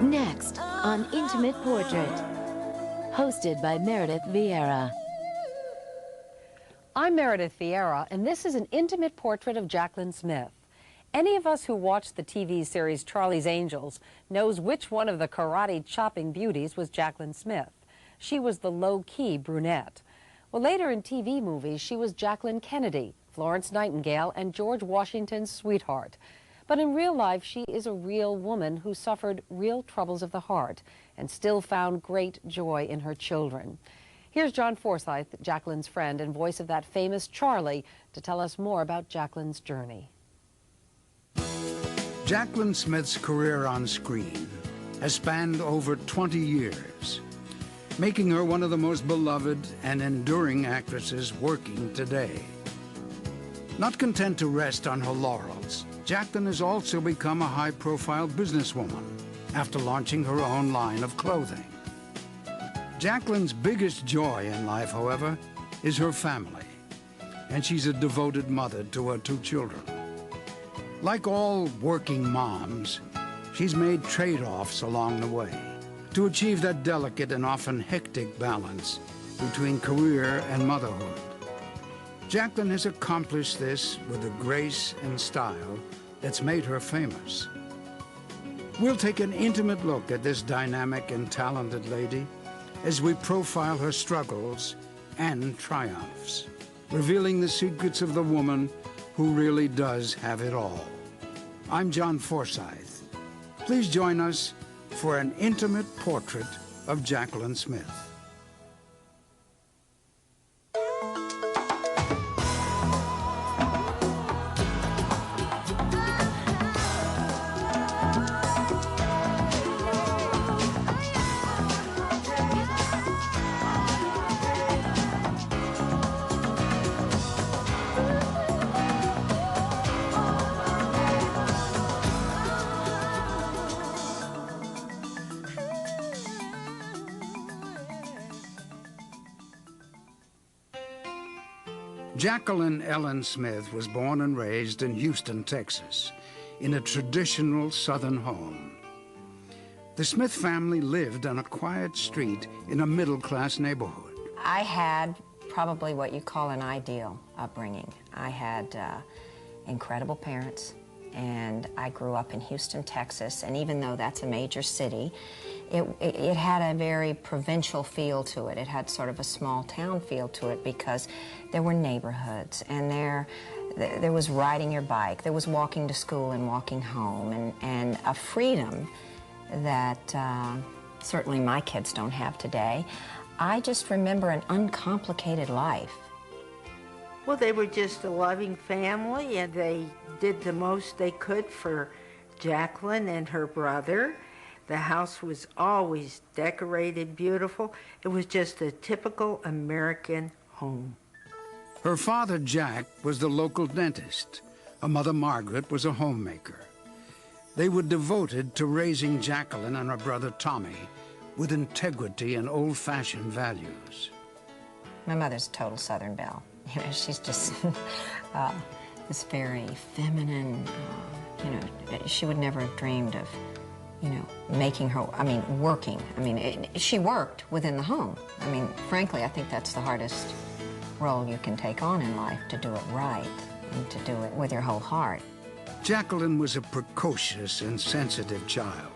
Next on Intimate Portrait, hosted by Meredith Vieira. I'm Meredith Vieira, and this is an intimate portrait of Jaclyn Smith. Any of us who watched the TV series Charlie's Angels knows which one of the karate chopping beauties was Jaclyn Smith. She was the low-key brunette. Well, later in TV movies, she was Jacqueline Kennedy, Florence Nightingale, and George Washington's sweetheart. But in real life, she is a real woman who suffered real troubles of the heart and still found great joy in her children. Here's John Forsythe, Jacqueline's friend and voice of that famous Charlie, to tell us more about Jacqueline's journey. Jaclyn Smith's career on screen has spanned over 20 years, making her one of the most beloved and enduring actresses working today. Not content to rest on her laurels, Jaclyn has also become a high-profile businesswoman after launching her own line of clothing. Jacqueline's biggest joy in life, however, is her family, and she's a devoted mother to her 2 children. Like all working moms, she's made trade-offs along the way to achieve that delicate and often hectic balance between career and motherhood. Jaclyn has accomplished this with a grace and style that's made her famous. We'll take an intimate look at this dynamic and talented lady as we profile her struggles and triumphs, revealing the secrets of the woman who really does have it all. I'm John Forsythe. Please join us for an intimate portrait of Jaclyn Smith. Jacqueline Ellen Smith was born and raised in Houston, Texas, in a traditional Southern home. The Smith family lived on a quiet street in a middle-class neighborhood. I had probably what you call an ideal upbringing. I had incredible parents, and I grew up in Houston, Texas, and even though that's a major city, it had a very provincial feel to it. It had sort of a small town feel to it because there were neighborhoods, and there was riding your bike, there was walking to school and walking home, and a freedom that certainly my kids don't have today. I just remember an uncomplicated life. Well, they were just a loving family, and they did the most they could for Jacqueline and her brother. The house was always decorated beautiful. It was just a typical American home. Her father, Jack, was the local dentist. Her mother, Margaret, was a homemaker. They were devoted to raising Jacqueline and her brother, Tommy, with integrity and old-fashioned values. My mother's a total Southern belle. You know, she's just this very feminine, you know, she would never have dreamed of, you know, making her, working. She worked within the home. Frankly, I think that's the hardest role you can take on in life, to do it right and to do it with your whole heart. Jacqueline was a precocious and sensitive child,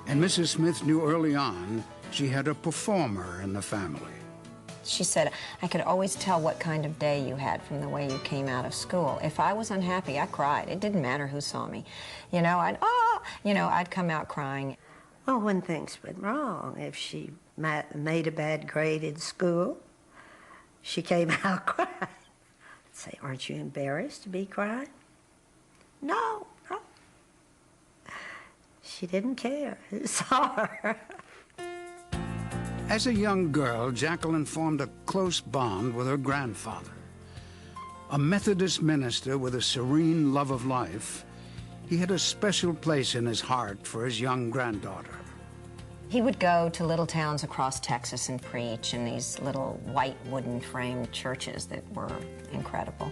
and Mrs. Smith knew early on she had a performer in the family. She said, I could always tell what kind of day you had from the way you came out of school. If I was unhappy, I cried. It didn't matter who saw me. You know, I'd come out crying. Well, when things went wrong, if she made a bad grade in school, she came out crying. I'd say, aren't you embarrassed to be crying? No. She didn't care. It saw her. As a young girl, Jacqueline formed a close bond with her grandfather. A Methodist minister with a serene love of life, he had a special place in his heart for his young granddaughter. He would go to little towns across Texas and preach in these little white wooden framed churches that were incredible,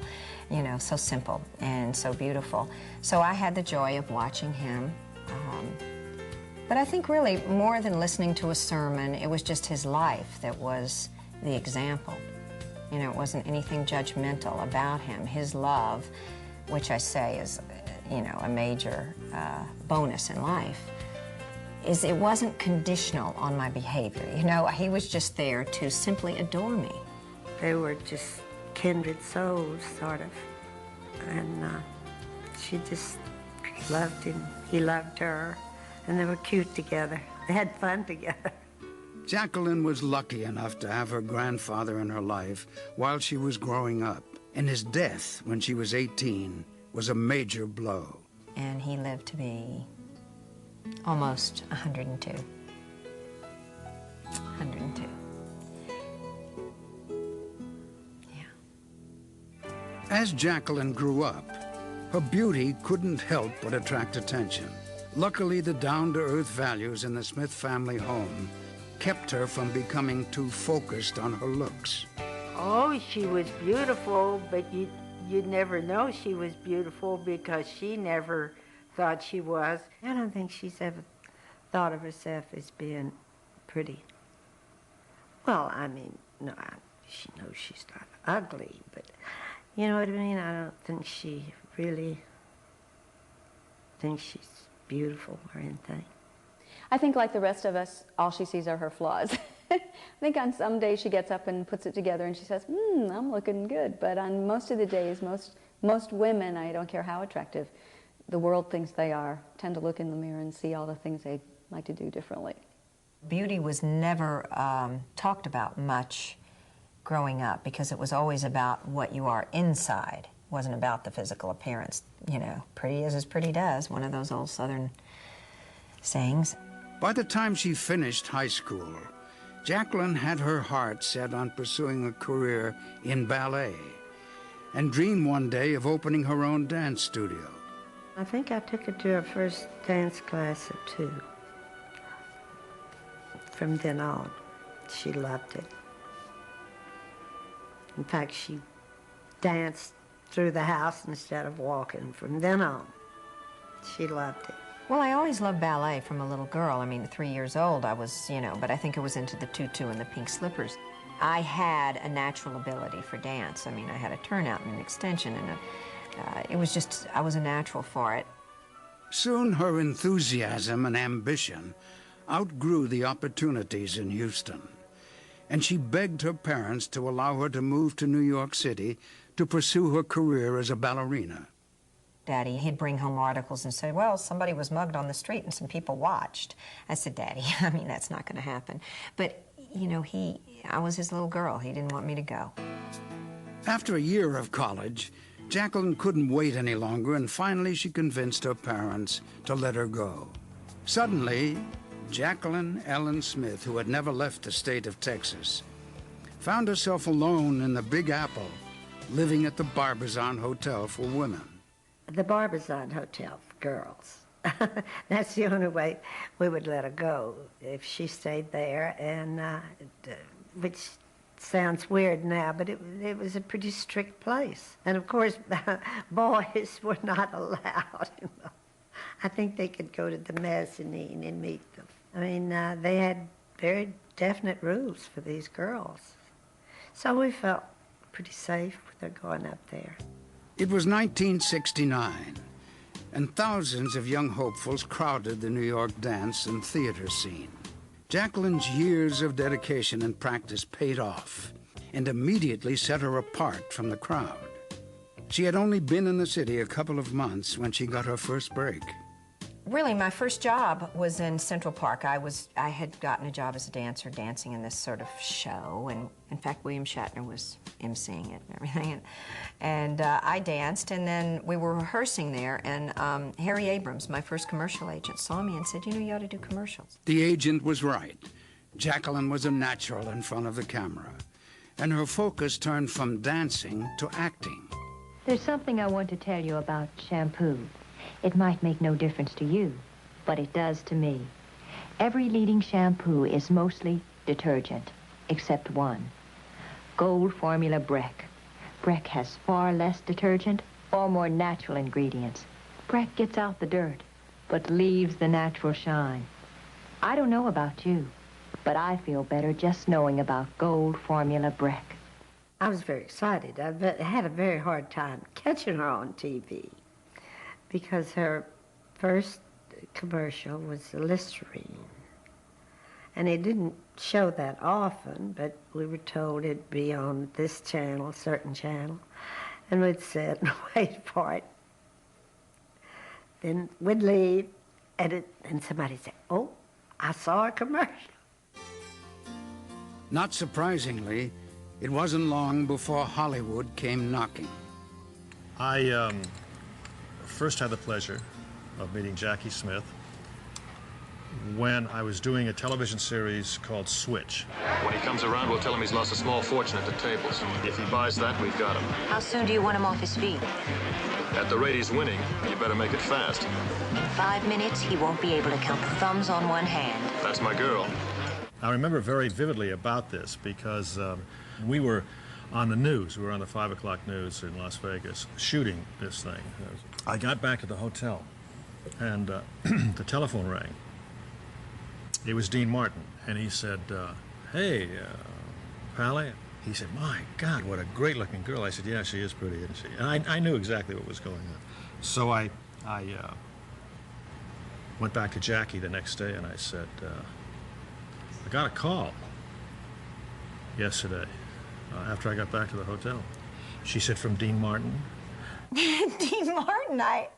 you know, so simple and so beautiful. So I had the joy of watching him But I think really more than listening to a sermon, it was just his life that was the example. You know, it wasn't anything judgmental about him. His love, which I say is, you know, a major bonus in life, is it wasn't conditional on my behavior. You know, he was just there to simply adore me. They were just kindred souls, sort of. And she just loved him. He loved her. And they were cute together. They had fun together. Jacqueline was lucky enough to have her grandfather in her life while she was growing up. And his death when she was 18 was a major blow. And he lived to be almost 102. 102. Yeah. As Jacqueline grew up, her beauty couldn't help but attract attention. Luckily, the down-to-earth values in the Smith family home kept her from becoming too focused on her looks. Oh, she was beautiful, but you'd never know she was beautiful because she never thought she was. I don't think she's ever thought of herself as being pretty. Well, I mean, no, she knows she's not ugly, but you know what I mean? I don't think she really thinks she's beautiful or anything. I think like the rest of us, all she sees are her flaws. I think on some days she gets up and puts it together and she says, I'm looking good. But on most of the days, most women, I don't care how attractive the world thinks they are, tend to look in the mirror and see all the things they'd like to do differently. Beauty was never talked about much growing up because it was always about what you are inside. It wasn't about the physical appearance. You know, pretty is as pretty does, one of those old Southern sayings. By the time she finished high school, Jacqueline had her heart set on pursuing a career in ballet and dreamed one day of opening her own dance studio. I think I took her to her first dance class at 2. From then on, she loved it. In fact, she danced through the house instead of walking from then on. She loved it. Well, I always loved ballet from a little girl. I mean, at 3 years old, I was, you know, but I think I was into the tutu and the pink slippers. I had a natural ability for dance. I mean, I had a turnout and an extension, and it was just, I was a natural for it. Soon her enthusiasm and ambition outgrew the opportunities in Houston, and she begged her parents to allow her to move to New York City to pursue her career as a ballerina. Daddy, he'd bring home articles and say, well, somebody was mugged on the street and some people watched. I said, Daddy, I mean, that's not going to happen. But, you know, I was his little girl. He didn't want me to go. After a year of college, Jacqueline couldn't wait any longer, and finally she convinced her parents to let her go. Suddenly, Jacqueline Ellen Smith, who had never left the state of Texas, found herself alone in the Big Apple, living at the Barbizon Hotel for Women. The Barbizon Hotel for girls. That's the only way we would let her go, if she stayed there, and which sounds weird now, but it was a pretty strict place. And of course, boys were not allowed. You know. I think they could go to the mezzanine and meet them. I mean, they had very definite rules for these girls. So we felt pretty safe with her going up there. It was 1969, and thousands of young hopefuls crowded the New York dance and theater scene. Jacqueline's years of dedication and practice paid off and immediately set her apart from the crowd. She had only been in the city a couple of months when she got her first break. Really, my first job was in Central Park. I had gotten a job as a dancer, dancing in this sort of show, and in fact, William Shatner was emceeing it and everything. And I danced, and then we were rehearsing there, and Harry Abrams, my first commercial agent, saw me and said, you know, you ought to do commercials. The agent was right. Jacqueline was a natural in front of the camera, and her focus turned from dancing to acting. There's something I want to tell you about shampoo. It might make no difference to you, but it does to me. Every leading shampoo is mostly detergent, except one. Gold Formula Breck. Breck has far less detergent, far more natural ingredients. Breck gets out the dirt, but leaves the natural shine. I don't know about you, but I feel better just knowing about gold formula brick. I was very excited. I had a very hard time catching her on TV because her first commercial was the Listerine. And it didn't show that often, but we were told it'd be on this channel, certain channel, and we'd sit and wait for it. Then we'd leave, and somebody'd say, "Oh, I saw a commercial." Not surprisingly, it wasn't long before Hollywood came knocking. I first had the pleasure of meeting Jackie Smith when I was doing a television series called Switch. When he comes around, we'll tell him he's lost a small fortune at the tables. If he buys that, we've got him. How soon do you want him off his feet? At the rate he's winning, you better make it fast. In 5 minutes, he won't be able to count the thumbs on one hand. That's my girl. I remember very vividly about this because we were on the news. We were on the 5 o'clock news in Las Vegas shooting this thing. I got back to the hotel, and the telephone rang. It was Dean Martin, and he said, "Hey, Pally." He said, "My God, what a great-looking girl." I said, "Yeah, she is pretty, isn't she?" And I knew exactly what was going on. So I went back to Jackie the next day, and I said, "I got a call yesterday after I got back to the hotel." She said, "From Dean Martin?" Dean Martin? I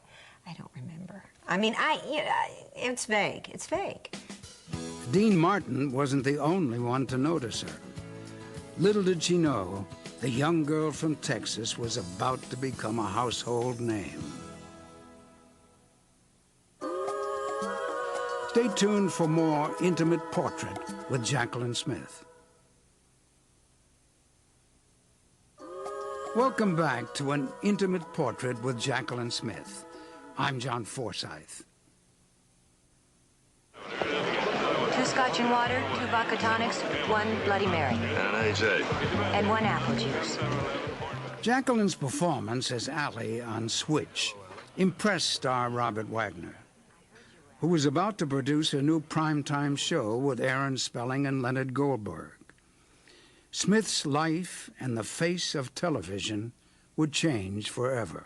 don't remember. I mean, it's vague. It's vague. Dean Martin wasn't the only one to notice her. Little did she know, the young girl from Texas was about to become a household name. Stay tuned for more Intimate Portrait with Jaclyn Smith. Welcome back to an Intimate Portrait with Jaclyn Smith. I'm John Forsythe. 2 Scotch and water, 2 vodka tonics, 1 Bloody Mary. And an AJ. And 1 apple juice. Jacqueline's performance as Allie on Switch impressed star Robert Wagner, who was about to produce a new primetime show with Aaron Spelling and Leonard Goldberg. Smith's life and the face of television would change forever.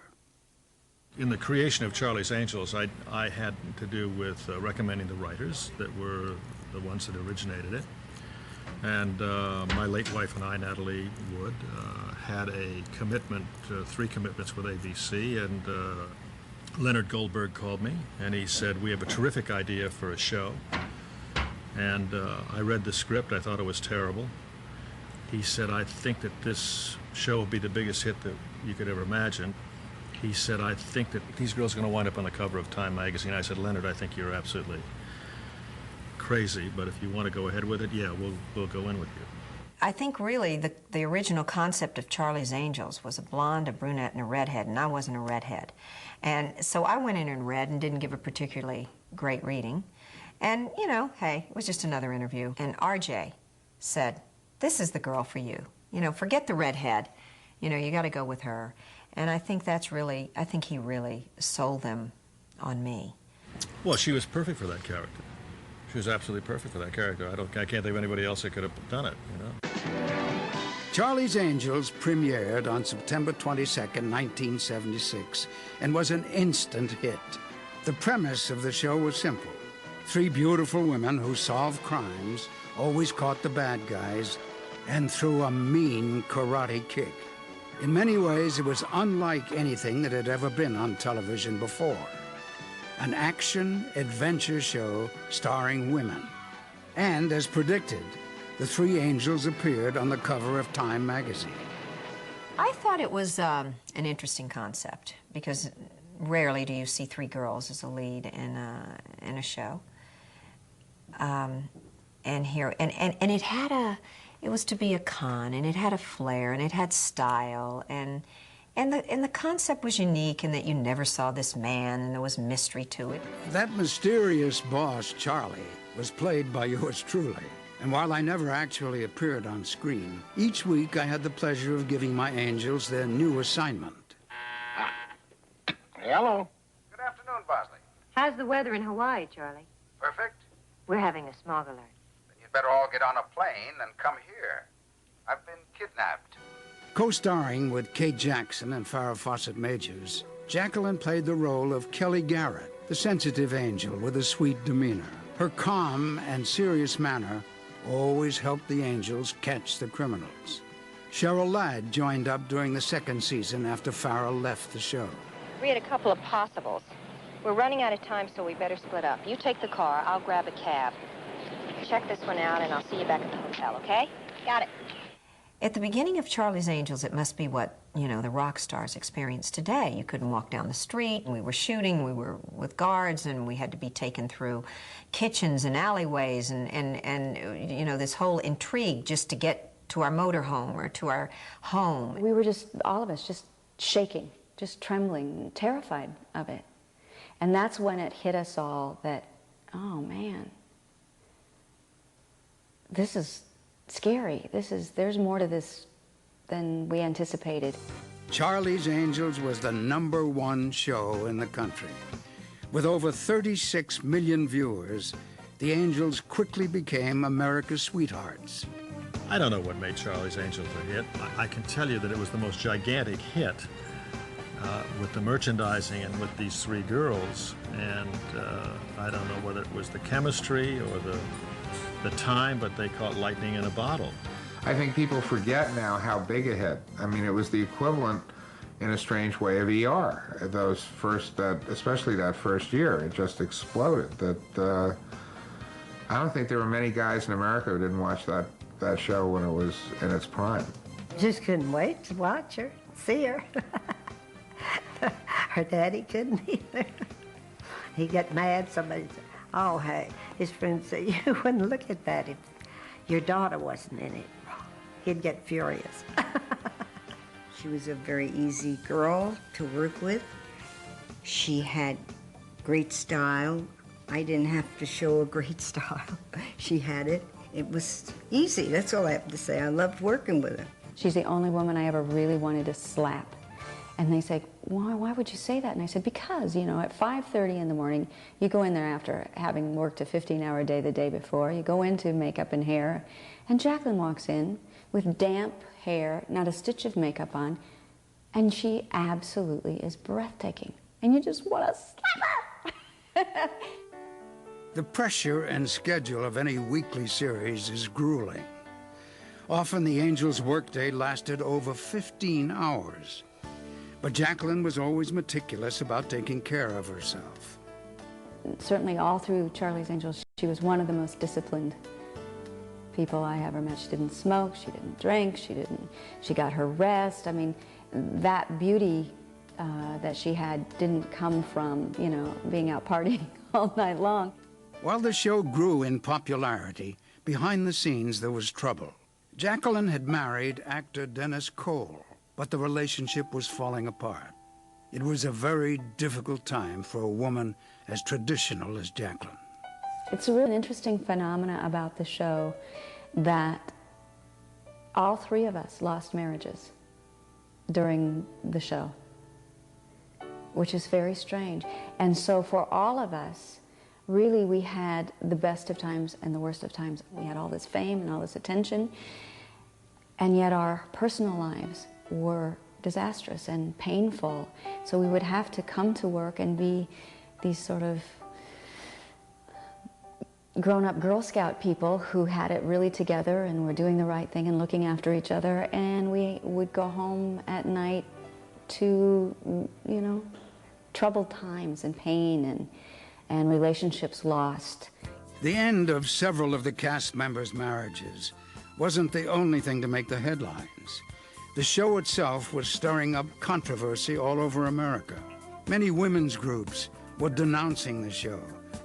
In the creation of Charlie's Angels, I had to do with recommending the writers that were the ones that originated it. And my late wife and I, Natalie Wood, had a commitment, 3 commitments with ABC, and Leonard Goldberg called me, and he said, "We have a terrific idea for a show." And I read the script. I thought it was terrible. He said, "I think that this show will be the biggest hit that you could ever imagine." He said, "I think that these girls are going to wind up on the cover of Time magazine." I said, "Leonard, I think you're absolutely crazy, but if you want to go ahead with it, yeah, we'll go in with you." I think really the original concept of Charlie's Angels was a blonde, a brunette, and a redhead, and I wasn't a redhead. And so I went in red and didn't give a particularly great reading. And, you know, hey, it was just another interview. And RJ said, "This is the girl for you. You know, forget the redhead. You know, you got to go with her." And I think I think he really sold them on me. Well, she was perfect for that character. She was absolutely perfect for that character. I can't think of anybody else that could have done it, you know. Charlie's Angels premiered on September 22nd, 1976, and was an instant hit. The premise of the show was simple. 3 beautiful women who solved crimes, always caught the bad guys, and threw a mean karate kick. In many ways, it was unlike anything that had ever been on television before. An action-adventure show starring women. And as predicted, the 3 angels appeared on the cover of Time magazine. I thought it was an interesting concept because rarely do you see 3 girls as a lead in a show. And it had it was to be a con, and it had a flair, and it had style, and the concept was unique in that you never saw this man, and there was mystery to it. That mysterious boss, Charlie, was played by yours truly. And while I never actually appeared on screen, each week I had the pleasure of giving my angels their new assignment. Hello. Good afternoon, Bosley. How's the weather in Hawaii, Charlie? Perfect. We're having a smog alert. Then you'd better all get on a plane and come here. I've been kidnapped. Co-starring with Kate Jackson and Farrah Fawcett Majors, Jacqueline played the role of Kelly Garrett, the sensitive angel with a sweet demeanor. Her calm and serious manner always helped the angels catch the criminals. Cheryl Ladd joined up during the second season after Farrah left the show. We had a couple of possibles. We're running out of time, so we better split up. You take the car, I'll grab a cab. Check this one out, and I'll see you back at the hotel, okay? Got it. At the beginning of Charlie's Angels, it must be what, you know, the rock stars experience today. You couldn't walk down the street, and we were shooting, we were with guards, and we had to be taken through kitchens and alleyways and you know, this whole intrigue just to get to our motorhome or to our home. We were just, all of us, just shaking, just trembling, terrified of it. And that's when it hit us all that, oh man, this is scary. There's more to this than we anticipated. Charlie's Angels was the #1 show in the country. With over 36 million viewers, the Angels quickly became America's sweethearts. I don't know what made Charlie's Angels a hit. I can tell you that it was the most gigantic hit with the merchandising and with these three girls. And I don't know whether it was the chemistry or the time, but they caught lightning in a bottle. I think people forget now how big a hit. I mean, it was the equivalent, in a strange way, of ER. Those first, especially that first year, it just exploded. That I don't think there were many guys in America who didn't watch that show when it was in its prime. Just couldn't wait to watch her, see her. Her daddy couldn't either. He'd get mad, somebody said, oh, hey, his friend said, you wouldn't look at that if your daughter wasn't in it. He'd get furious. She was a very easy girl to work with. She had great style. I didn't have to show a great style. She had it. It was easy, that's all I have to say. I loved working with her. She's the only woman I ever really wanted to slap. And they say, why would you say that? And I said, because, you know, at 5:30 in the morning, you go in there after having worked a 15-hour day the day before, you go into makeup and hair, and Jacqueline walks in with damp hair, not a stitch of makeup on, and she absolutely is breathtaking. And you just want to slap her! The pressure and schedule of any weekly series is grueling. Often the Angels' workday lasted over 15 hours. But Jacqueline was always meticulous about taking care of herself. Certainly all through Charlie's Angels, she was one of the most disciplined people I ever met. She didn't smoke, she didn't drink, she got her rest. I mean, that beauty that she had didn't come from, you know, being out partying all night long. While the show grew in popularity, behind the scenes there was trouble. Jacqueline had married actor Dennis Cole, but the relationship was falling apart. It was a very difficult time for a woman as traditional as Jacqueline. It's a really interesting phenomena about the show that all three of us lost marriages during the show, which is very strange. And so for all of us, really we had the best of times and the worst of times. We had all this fame and all this attention, and yet our personal lives were disastrous and painful. So we would have to come to work and be these sort of grown-up Girl Scout people who had it really together and were doing the right thing and looking after each other, and we would go home at night to, you know, troubled times and pain and relationships lost. The end of several of the cast members' marriages wasn't the only thing to make the headlines. The show itself was stirring up controversy all over America. Many women's groups were denouncing the show,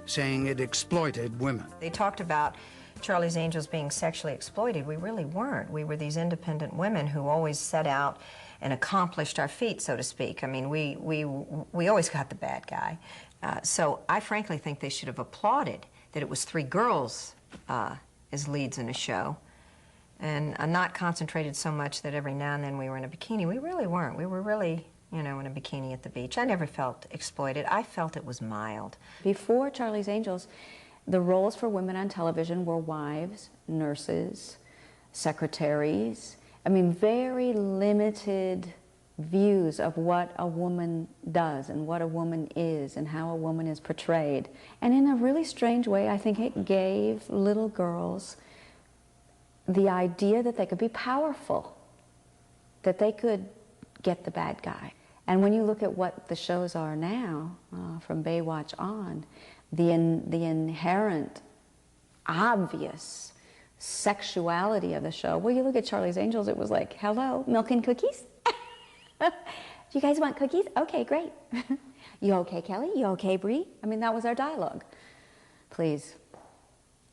saying it exploited women. They talked about Charlie's Angels being sexually exploited. We really weren't. We were these independent women who always set out and accomplished our feat, so to speak. I mean, we always got the bad guy. So I frankly think they should have applauded that it was three girls as leads in a show, and not concentrated so much that every now and then we were in a bikini. We really weren't. We were really, you know, in a bikini at the beach. I never felt exploited. I felt it was mild. Before Charlie's Angels, The roles for women on television were wives, nurses, secretaries. I mean, very limited views of what a woman does and what a woman is and how a woman is portrayed. And in a really strange way, I think it gave little girls the idea that they could be powerful, that they could get the bad guy. And when you look at what the shows are now, from Baywatch on, the inherent, obvious sexuality of the show. Well, you look at Charlie's Angels, it was like, hello, milk and cookies? Do you guys want cookies? Okay, great. You okay, Kelly? You okay, Bree? I mean, that was our dialogue. Please.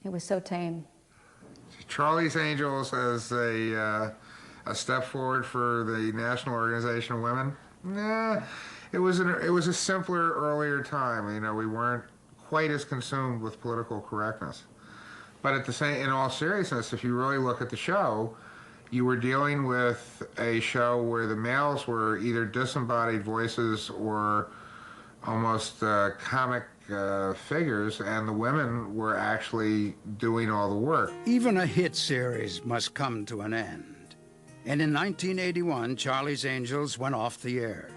It was so tame. Charlie's Angels as a step forward for the National Organization of Women? Nah, it was a simpler, earlier time. You know, we weren't quite as consumed with political correctness. But at the same, in all seriousness, if you really look at the show, you were dealing with a show where the males were either disembodied voices or almost comic figures, and the women were actually doing all the work. Even a hit series must come to an end. And in 1981, Charlie's Angels went off the air.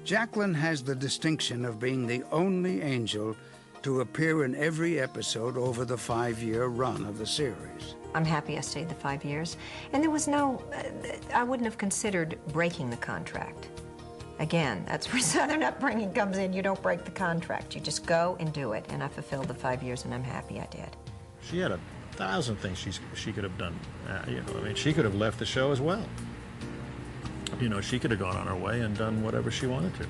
Jaclyn has the distinction of being the only angel to appear in every episode over the 5-year run of the series. I'm happy I stayed the 5 years. And there was no, I wouldn't have considered breaking the contract. Again, that's where Southern upbringing comes in. You don't break the contract. You just go and do it. And I fulfilled the 5 years, and I'm happy I did. She had 1,000 things she could have done. You know, I mean, she could have left the show as well. You know, she could have gone on her way and done whatever she wanted to.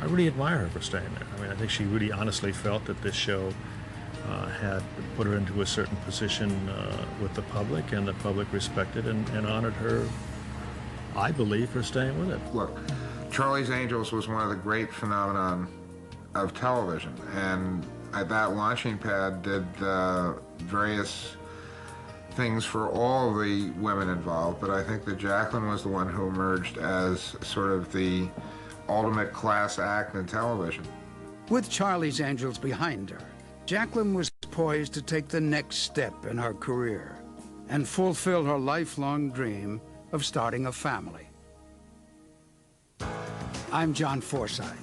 I really admire her for staying there. I mean, I think she really honestly felt that this show had put her into a certain position with the public, and the public respected and honored her, I believe, for staying with it. Look, Charlie's Angels was one of the great phenomenon of television, and that launching pad did various things for all the women involved, but I think that Jaclyn was the one who emerged as sort of the ultimate class act in television. With Charlie's Angels behind her, Jaclyn was poised to take the next step in her career and fulfill her lifelong dream of starting a family. I'm John Forsythe.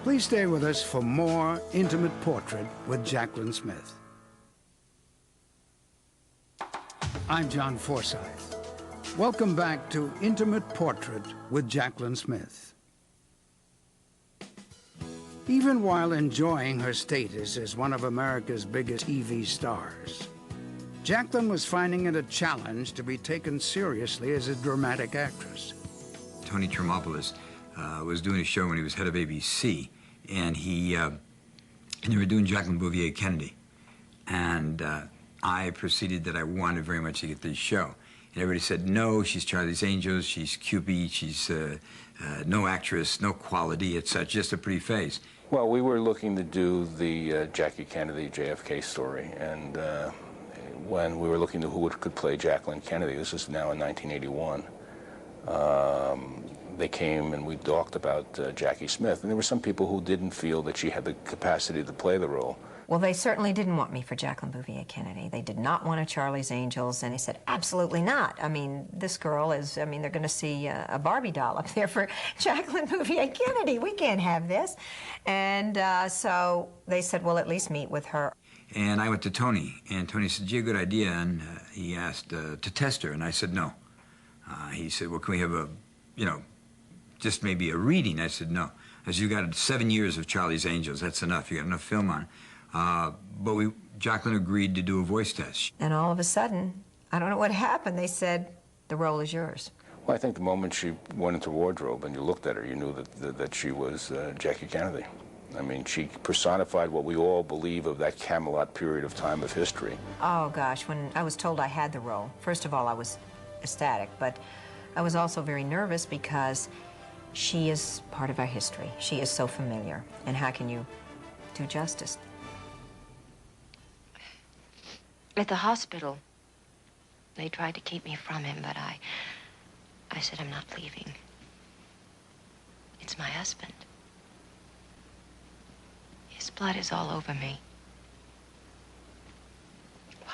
Please stay with us for more Intimate Portrait with Jaclyn Smith. I'm John Forsythe. Welcome back to Intimate Portrait with Jaclyn Smith. Even while enjoying her status as one of America's biggest TV stars, Jaclyn was finding it a challenge to be taken seriously as a dramatic actress. Tony Tremopoulos was doing a show when he was head of ABC, and they were doing Jacqueline Bouvier Kennedy. And I proceeded that I wanted very much to get this show. And everybody said, no, she's Charlie's Angels, she's Cupid, she's no actress, no quality, it's just a pretty face. Well, we were looking to do the Jackie Kennedy, JFK story, and when we were looking to who could play Jacqueline Kennedy, this is now in 1981, they came and we talked about Jackie Smith, and there were some people who didn't feel that she had the capacity to play the role. Well, they certainly didn't want me for Jacqueline Bouvier Kennedy. They did not want a Charlie's Angels, and they said, absolutely not. I mean, this girl is, I mean, they're going to see a Barbie doll up there for Jacqueline Bouvier Kennedy. We can't have this. And so they said, well, at least meet with her. And I went to Tony, and Tony said, gee, a good idea, and he asked to test her, and I said no. He said, well, can we have a, just maybe a reading? I said no. I said, you got 7 years of Charlie's Angels, that's enough, you got enough film on it. But Jaclyn agreed to do a voice test. And all of a sudden, I don't know what happened, they said, the role is yours. Well, I think the moment she went into wardrobe and you looked at her, you knew that she was Jackie Kennedy. I mean, she personified what we all believe of that Camelot period of time of history. Oh, gosh, when I was told I had the role, first of all, I was ecstatic, but I was also very nervous because she is part of our history. She is so familiar, and how can you do justice? At the hospital, they tried to keep me from him, but I said, I'm not leaving. It's my husband. His blood is all over me.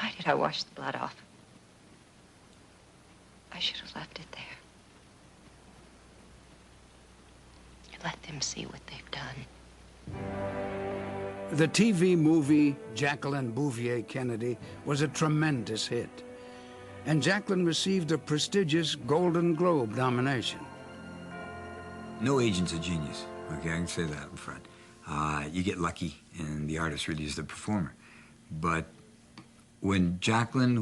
Why did I wash the blood off? I should have left it there. And let them see what they've done. The TV movie Jacqueline Bouvier Kennedy was a tremendous hit, and Jacqueline received a prestigious Golden Globe nomination. No agent's a genius, okay, I can say that up front. You get lucky, and the artist really is the performer. But when Jacqueline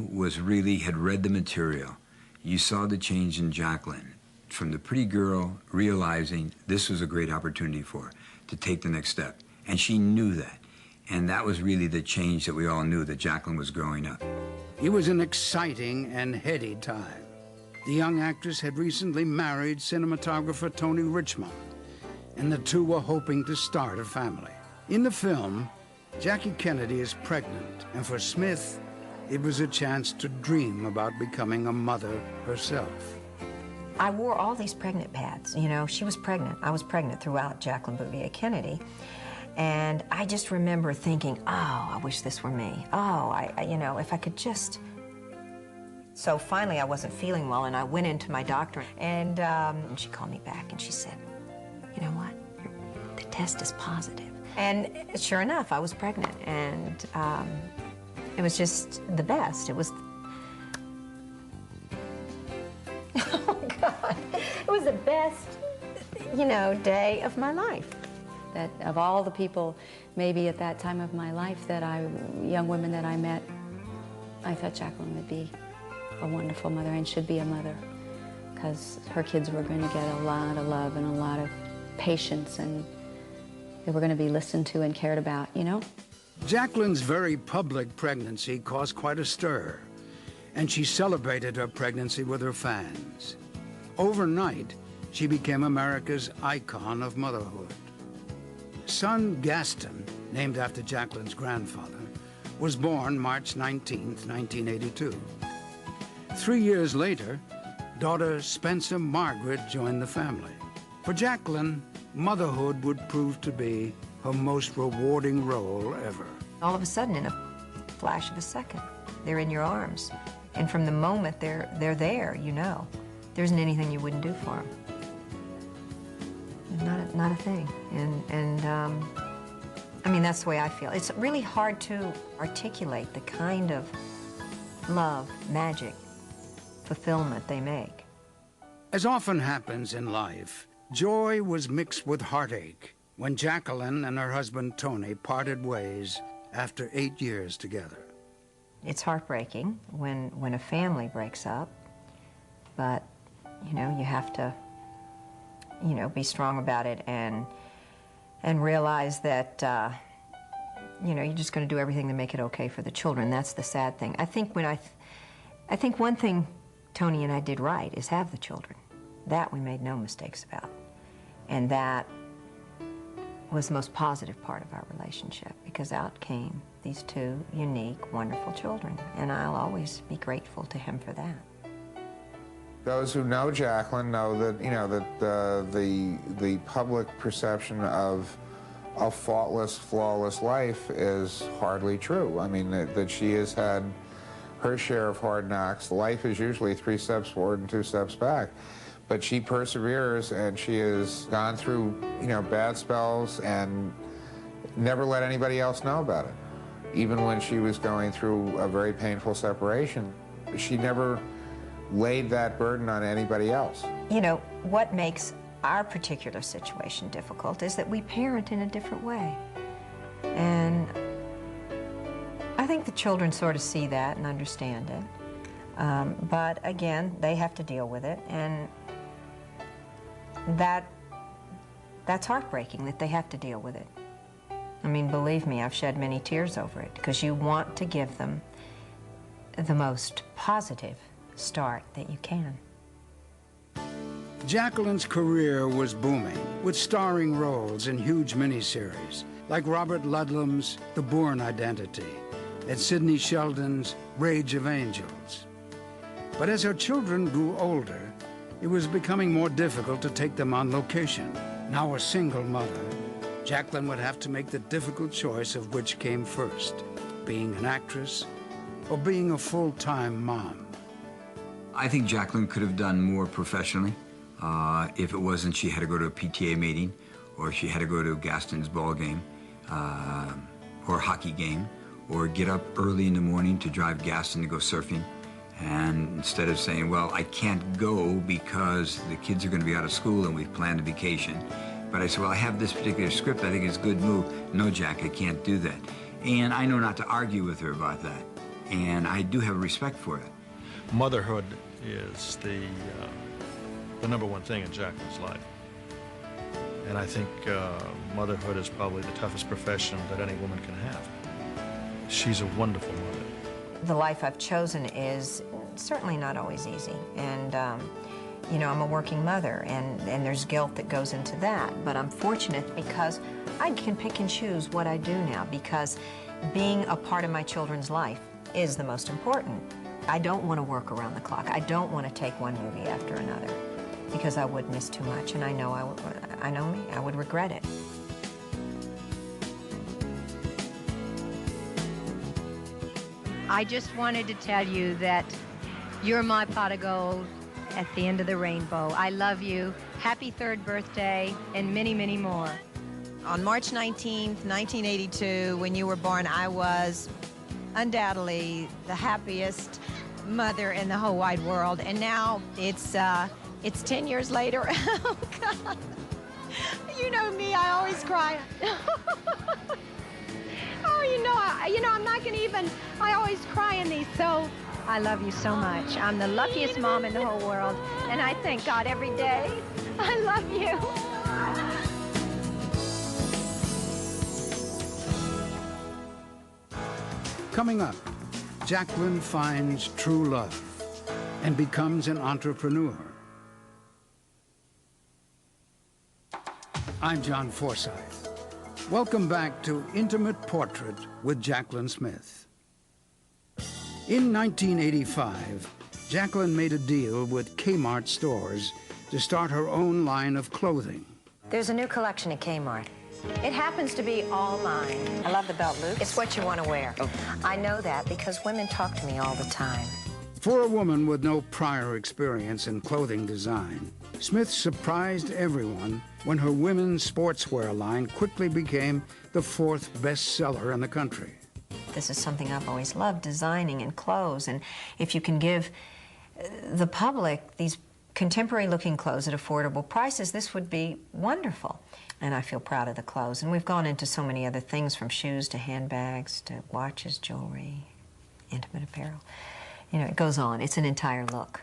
had read the material, you saw the change in Jacqueline, from the pretty girl realizing this was a great opportunity for her to take the next step. And she knew that. And that was really the change that we all knew, that Jacqueline was growing up. It was an exciting and heady time. The young actress had recently married cinematographer Tony Richmond, and the two were hoping to start a family. In the film, Jackie Kennedy is pregnant, and for Smith, it was a chance to dream about becoming a mother herself. I wore all these pregnant pads. You know, she was pregnant. I was pregnant throughout Jaclyn Bouvier Kennedy. And I just remember thinking, oh, I wish this were me. Oh, you know, if I could just... So finally I wasn't feeling well, and I went into my doctor, and she called me back and she said, you know what, the test is positive. And sure enough, I was pregnant, and it was just the best. It was... Oh, God. It was the best, you know, day of my life. That of all the people, maybe at that time of my life, young women that I met, I thought Jacqueline would be a wonderful mother and should be a mother, because her kids were going to get a lot of love and a lot of patience, and they were going to be listened to and cared about, you know? Jacqueline's very public pregnancy caused quite a stir, and she celebrated her pregnancy with her fans. Overnight, she became America's icon of motherhood. Son Gaston, named after Jacqueline's grandfather, was born March 19, 1982. 3 years later, daughter Spencer Margaret joined the family. For Jacqueline, motherhood would prove to be her most rewarding role ever. All of a sudden, in a flash of a second, they're in your arms. And from the moment they're there, you know. There isn't anything you wouldn't do for them. Not a thing. And I mean, that's the way I feel. It's really hard to articulate the kind of love, magic, fulfillment they make. As often happens in life, joy was mixed with heartache when Jacqueline and her husband Tony parted ways after 8 years together. It's heartbreaking when a family breaks up, but, you know, you have to, you know, be strong about it and realize that, you know, you're just going to do everything to make it okay for the children. That's the sad thing. I think I think one thing Tony and I did right is have the children. That we made no mistakes about. And that was the most positive part of our relationship, because out came these two unique, wonderful children. And I'll always be grateful to him for that. Those who know Jacqueline know that, you know, that the public perception of a faultless, flawless life is hardly true. I mean, that she has had her share of hard knocks. Life is usually 3 steps forward and 2 steps back. But she perseveres, and she has gone through, you know, bad spells and never let anybody else know about it. Even when she was going through a very painful separation, she never laid that burden on anybody else. You know, what makes our particular situation difficult is that we parent in a different way. And I think the children sort of see that and understand it. But again, they have to deal with it, and that's heartbreaking that they have to deal with it. I mean, believe me, I've shed many tears over it, because you want to give them the most positive start that you can. Jacqueline's career was booming, with starring roles in huge miniseries like Robert Ludlum's The Bourne Identity and Sidney Sheldon's Rage of Angels. But as her children grew older, it was becoming more difficult to take them on location. Now a single mother, Jacqueline would have to make the difficult choice of which came first, being an actress or being a full-time mom. I think Jacqueline could have done more professionally if it wasn't she had to go to a PTA meeting, or she had to go to Gaston's ball game, or hockey game, or get up early in the morning to drive Gaston to go surfing. And instead of saying, well, I can't go because the kids are going to be out of school and we've planned a vacation. But I said, well, I have this particular script. I think it's a good move. No, Jack, I can't do that. And I know not to argue with her about that. And I do have respect for it. Motherhood is the number one thing in Jacqueline's life. And I think motherhood is probably the toughest profession that any woman can have. She's a wonderful mother. The life I've chosen is certainly not always easy. And, you know, I'm a working mother, and there's guilt that goes into that. But I'm fortunate because I can pick and choose what I do now, because being a part of my children's life is the most important. I don't want to work around the clock. I don't want to take one movie after another, because I would miss too much, and I know me, I would regret it. I just wanted to tell you that you're my pot of gold at the end of the rainbow. I love you. Happy 3rd birthday, and many, many more. On March 19th, 1982, when you were born, I was undoubtedly the happiest mother in the whole wide world. And now it's 10 years later. Oh, God. You know me, I always cry. Oh, you know, I'm not going to even, I always cry in these, so I love you so much. I'm the luckiest mom in the whole world, and I thank God every day. I love you. Coming up, Jacqueline finds true love and becomes an entrepreneur. I'm John Forsythe. Welcome back to Intimate Portrait with Jaclyn Smith. In 1985, Jacqueline made a deal with Kmart stores to start her own line of clothing. There's a new collection at Kmart. It happens to be all mine. I love the belt loop. It's what you want to wear. Oh. I know that because women talk to me all the time. For a woman with no prior experience in clothing design, Smith surprised everyone when her women's sportswear line quickly became the 4th bestseller in the country. This is something I've always loved, designing and clothes. And if you can give the public these contemporary-looking clothes at affordable prices, this would be wonderful. And I feel proud of the clothes. And we've gone into so many other things, from shoes to handbags to watches, jewelry, intimate apparel. You know, it goes on. It's an entire look.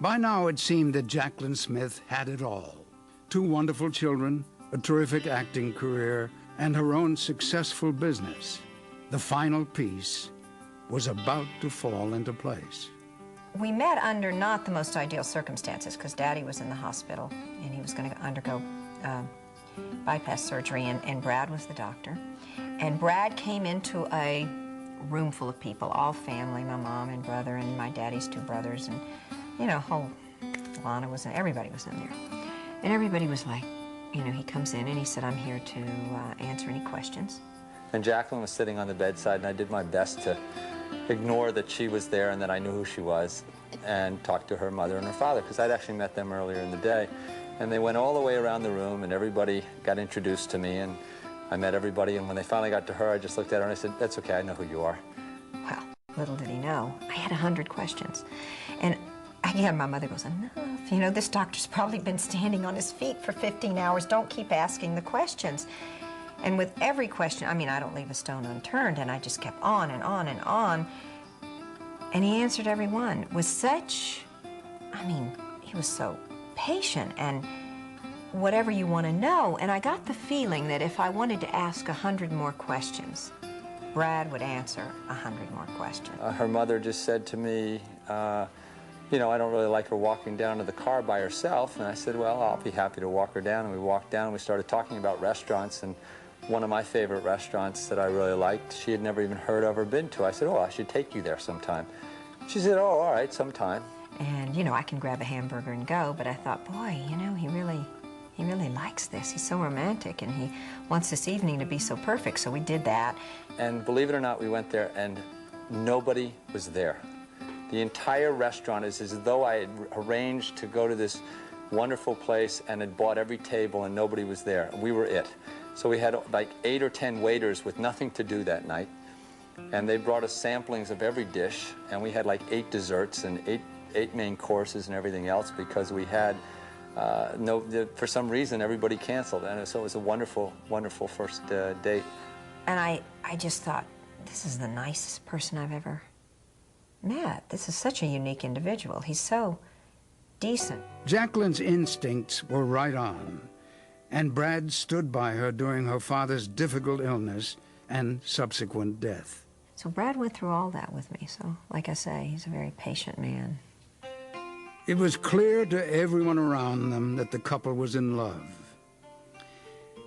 By now, it seemed that Jaclyn Smith had it all. 2 wonderful children, a terrific acting career, and her own successful business. The final piece was about to fall into place. We met under not the most ideal circumstances, because Daddy was in the hospital, and he was going to undergo bypass surgery, and Brad was the doctor. And Brad came into a room full of people, all family, my mom and brother and my daddy's 2 brothers, and, you know, whole Lana was in, everybody was in there. And everybody was like, you know, he comes in and he said, I'm here to answer any questions. And Jacqueline was sitting on the bedside, and I did my best to ignore that she was there and that I knew who she was, and talk to her mother and her father, because I'd actually met them earlier in the day. And they went all the way around the room, and everybody got introduced to me, and I met everybody, and when they finally got to her, I just looked at her and I said, that's okay, I know who you are. Well, little did he know, I had 100 questions. And again, my mother goes, enough. You know, this doctor's probably been standing on his feet for 15 hours. Don't keep asking the questions. And with every question, I mean, I don't leave a stone unturned, and I just kept on and on and on. And he answered every one with such, I mean, he was so patient, and whatever you want to know. And I got the feeling that if I wanted to ask 100 more questions, Brad would answer 100 more questions. Her mother just said to me, you know, I don't really like her walking down to the car by herself. And I said, well, I'll be happy to walk her down. And we walked down and we started talking about restaurants. And one of my favorite restaurants that I really liked, she had never even heard of or been to. I said, oh, I should take you there sometime. She said, oh, all right, sometime. And, you know, I can grab a hamburger and go, but I thought, boy, you know, he really likes this. He's so romantic, and he wants this evening to be so perfect, so we did that. And believe it or not, we went there, and nobody was there. The entire restaurant is as though I had arranged to go to this wonderful place and had bought every table and nobody was there. We were it. So we had like 8 or 10 waiters with nothing to do that night. And they brought us samplings of every dish, and we had like 8 desserts and eight main courses and everything else because we had for some reason everybody canceled, and so it was a wonderful, wonderful first date. And I just thought, this is the nicest person I've ever met. This is such a unique individual. He's so decent. Jacqueline's instincts were right on, and Brad stood by her during her father's difficult illness and subsequent death. So Brad went through all that with me, so like I say, he's a very patient man. It was clear to everyone around them that the couple was in love.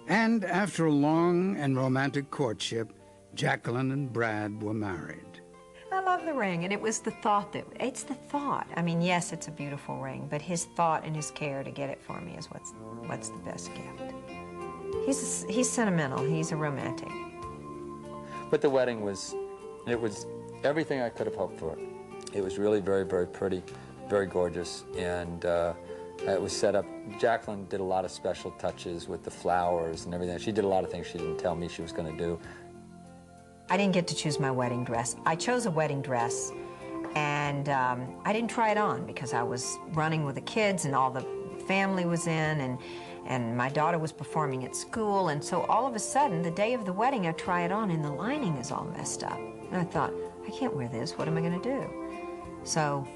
And after a long and romantic courtship, Jacqueline and Brad were married. I love the ring, and it was the thought it's the thought. I mean, yes, it's a beautiful ring, but his thought and his care to get it for me is what's the best gift. He's sentimental, he's a romantic. But the wedding was everything I could have hoped for. It was really very, very pretty, very gorgeous, and it was set up. Jacqueline did a lot of special touches with the flowers and everything. She did a lot of things she didn't tell me she was going to do. I didn't get to choose my wedding dress. I chose a wedding dress, and I didn't try it on because I was running with the kids and all the family was in, and my daughter was performing at school, and so all of a sudden, the day of the wedding, I try it on and the lining is all messed up. And I thought, I can't wear this, what am I gonna do? So,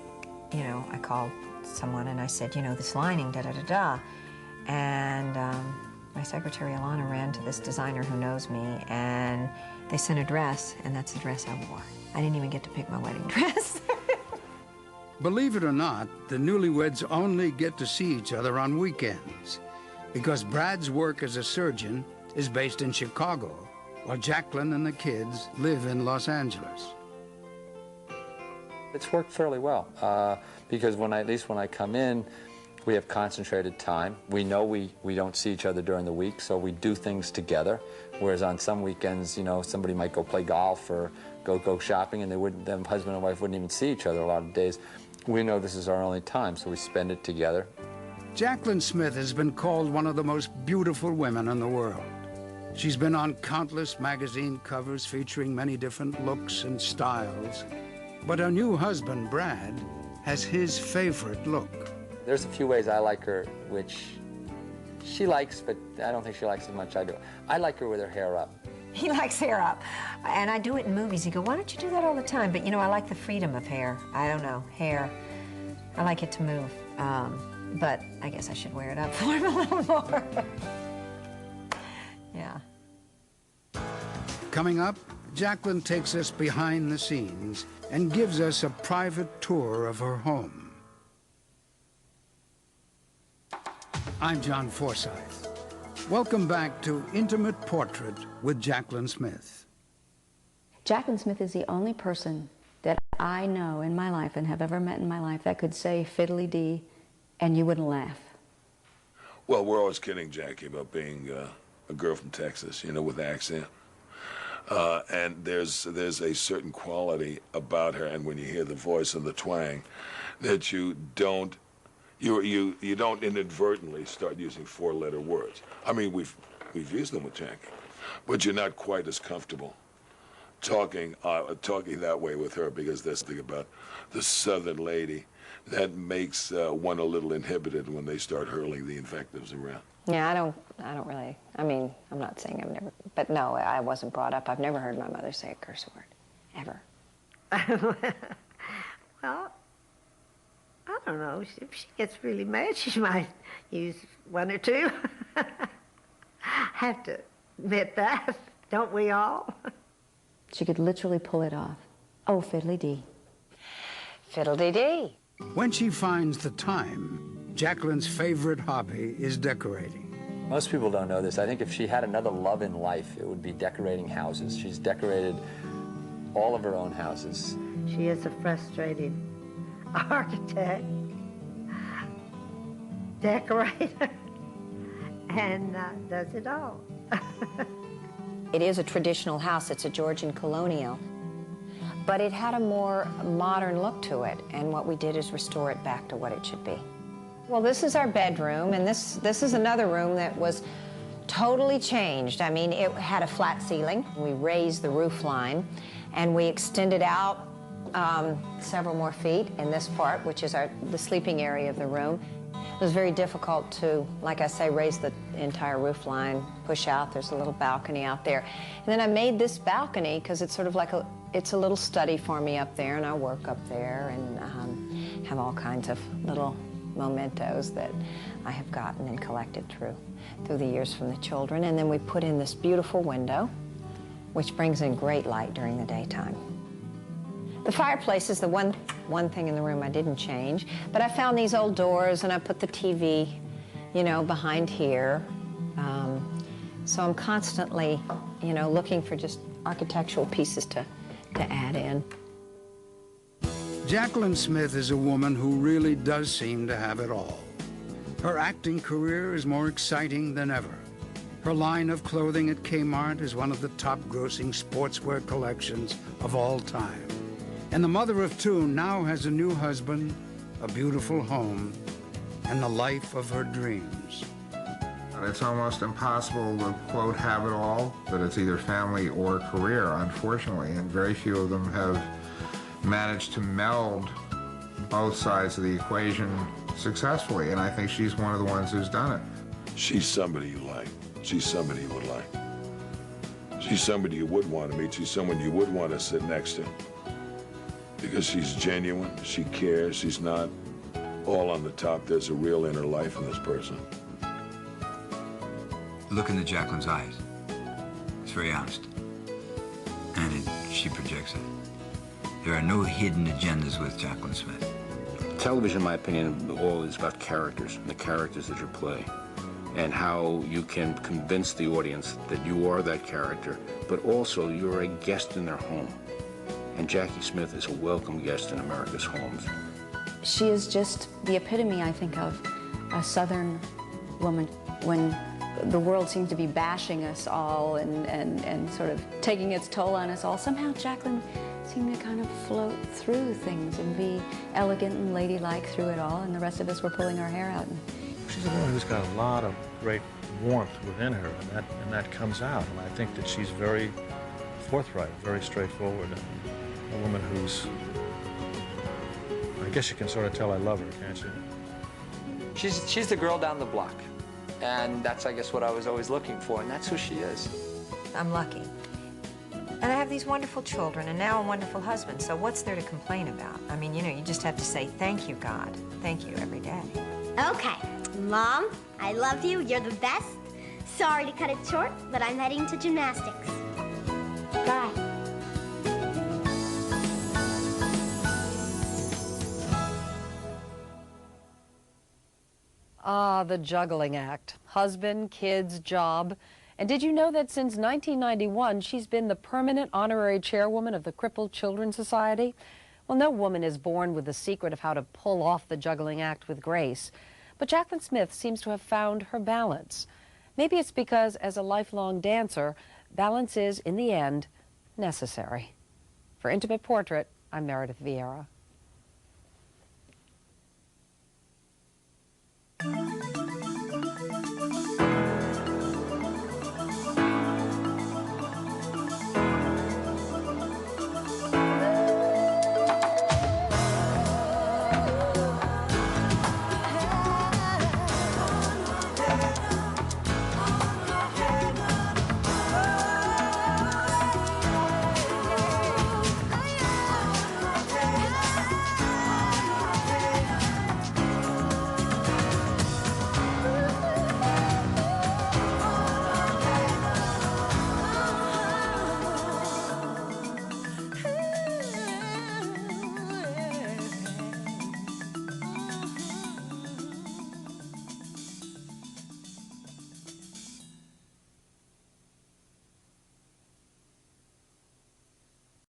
you know, I called someone and I said, you know, this lining, da-da-da-da. And my secretary, Alana, ran to this designer who knows me, and they sent a dress, and that's the dress I wore. I didn't even get to pick my wedding dress. Believe it or not, the newlyweds only get to see each other on weekends, because Brad's work as a surgeon is based in Chicago, while Jacqueline and the kids live in Los Angeles. It's worked fairly well, because at least when I come in, we have concentrated time. We know we don't see each other during the week, so we do things together. Whereas on some weekends, you know, somebody might go play golf or go shopping, and the husband and wife wouldn't even see each other a lot of days. We know this is our only time, so we spend it together. Jaclyn Smith has been called one of the most beautiful women in the world. She's been on countless magazine covers featuring many different looks and styles. But her new husband, Brad, has his favorite look. There's a few ways I like her, which she likes, but I don't think she likes as much as I do. I like her with her hair up. He likes hair up, and I do it in movies. He go, why don't you do that all the time? But you know, I like the freedom of hair. I don't know, hair. I like it to move, but I guess I should wear it up for him a little more. Yeah. Coming up, Jacqueline takes us behind the scenes and gives us a private tour of her home. I'm John Forsythe. Welcome back to Intimate Portrait with Jaclyn Smith. Jaclyn Smith is the only person that I know in my life and have ever met in my life that could say fiddly-dee and you wouldn't laugh. Well, we're always kidding, Jackie, about being a girl from Texas, you know, with accent. And there's a certain quality about her, and when you hear the voice and the twang, that you don't inadvertently start using four-letter words. I mean, we've used them with Jackie, but you're not quite as comfortable talking that way with her, because there's something about the Southern lady that makes one a little inhibited when they start hurling the invectives around. Yeah, I don't really, I mean, I'm not saying I've never, but no, I wasn't brought up. I've never heard my mother say a curse word, ever. Well, I don't know. If she gets really mad, she might use one or two. Have to admit that, don't we all? She could literally pull it off. Oh, fiddly-dee. Fiddle-dee-dee. When she finds the time, Jacqueline's favorite hobby is decorating. Most people don't know this. I think if she had another love in life, it would be decorating houses. She's decorated all of her own houses. She is a frustrated architect, decorator, and does it all. It is a traditional house. It's a Georgian colonial. but it had a more modern look to it, and what we did is restore it back to what it should be. Well, this is our bedroom, and this is another room that was totally changed. I mean, it had a flat ceiling. We raised the roof line, and we extended out several more feet in this part, which is the sleeping area of the room. It was very difficult to, like I say, raise the entire roof line, push out. There's a little balcony out there. And then I made this balcony because it's sort of like it's a little study for me up there, and I work up there and have all kinds of little mementos that I have gotten and collected through the years from the children. And then we put in this beautiful window, which brings in great light during the daytime. The fireplace is the one thing in the room I didn't change, but I found these old doors and I put the TV, you know, behind here. So I'm constantly, you know, looking for just architectural pieces to add in. Jaclyn Smith is a woman who really does seem to have it all. Her acting career is more exciting than ever. Her line of clothing at Kmart is one of the top-grossing sportswear collections of all time. And the mother of two now has a new husband, a beautiful home, and the life of her dreams. It's almost impossible to, quote, have it all, that it's either family or career, unfortunately, and very few of them have managed to meld both sides of the equation successfully, and I think she's one of the ones who's done it. She's somebody you like. She's somebody you would like. She's somebody you would want to meet. She's someone you would want to sit next to. Because she's genuine, she cares, she's not all on the top. There's a real inner life in this person. Look into Jacqueline's eyes. It's very honest. And she projects it. There are no hidden agendas with Jaclyn Smith. Television, in my opinion, all is about characters, and the characters that you play, and how you can convince the audience that you are that character, but also you're a guest in their home. And Jackie Smith is a welcome guest in America's homes. She is just the epitome, I think, of a Southern woman. When the world seemed to be bashing us all and sort of taking its toll on us all, somehow Jaclyn seemed to kind of float through things and be elegant and ladylike through it all, and the rest of us were pulling our hair out. She's a woman who's got a lot of great warmth within her, and that comes out. And I think that she's very forthright, very straightforward, and a woman who's, I guess you can sort of tell I love her, can't you? She's the girl down the block, and that's, I guess, what I was always looking for, and that's who she is. I'm lucky. And I have these wonderful children, and now a wonderful husband, so what's there to complain about? I mean, you know, you just have to say, thank you, God. Thank you every day. Okay, Mom, I love you. You're the best. Sorry to cut it short, but I'm heading to gymnastics. Bye. Ah, the juggling act. Husband, kids, job. And did you know that since 1991, she's been the permanent honorary chairwoman of the Crippled Children's Society? Well, no woman is born with the secret of how to pull off the juggling act with grace. But Jaclyn Smith seems to have found her balance. Maybe it's because, as a lifelong dancer, balance is, in the end, necessary. For Intimate Portrait, I'm Meredith Vieira.